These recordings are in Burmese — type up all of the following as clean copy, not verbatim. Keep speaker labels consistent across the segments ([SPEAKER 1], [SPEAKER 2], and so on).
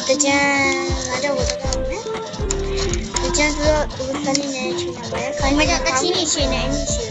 [SPEAKER 1] တကြံငါတို့ကတော့မယ်တကြံဆိုတော့ဒီကနေ့နဲ့ချိန်တာပဲခိုင်းမကြတချင်းနေရှင်နေအင်းရှင်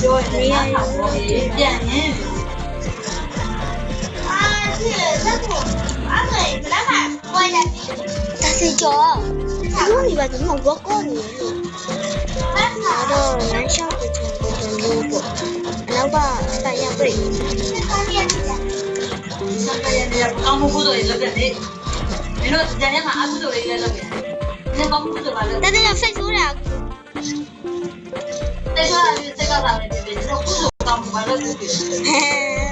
[SPEAKER 1] ပြောနေရတော့ပြန်နေလက်ကိုအဲ့ဒါလက်မှာပွားရတယ်ဒါစေကျော်တို့နေပါတော့ဝက်ကောနေလို့အဲ့ဒါတော့လမ်းလျှောက်တဲ့ချိန်ကိုလို့ပေါ့နောက်ကတိုင်ရပြိဆက်ရနေကောင်းမှုကိုတော့လုပ်တယ်မင်းတို့ကြံထဲမှာအကုသိုလ်လေးလည်းလုပ်ရတယ်နင်ကောင်းမှုဆိုပါလို့တက်တက်ဖိတ်ဆိုးတာ这个咱们这边这不是刚把这个给，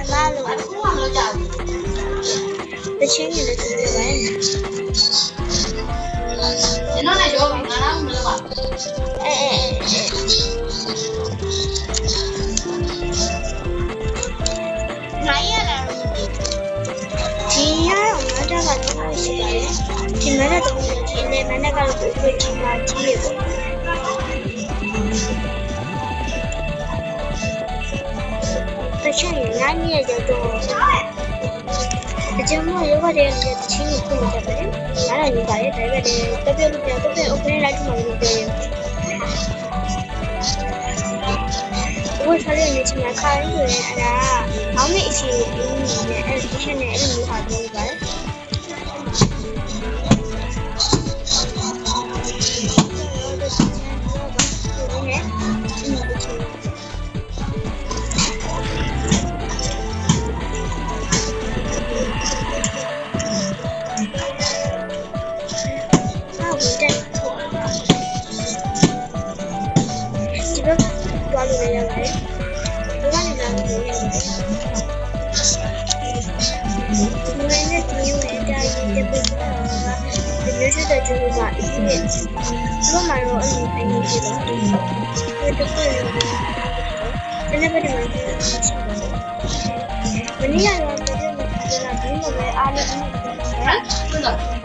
[SPEAKER 1] 拉了，不往了家里，这钱你的是这玩意，你那小饼干那没了吧？哎，哪一来了？今天我们这个东西，今天的东西，今天买那个不会吃嘛，鸡肉。像人家你也叫做，这节目有个人就请你过来的，完了你把这这个的都别，我可以来这么一个。我说的你去买看一个人啊，他们一起现在你好多个。真的。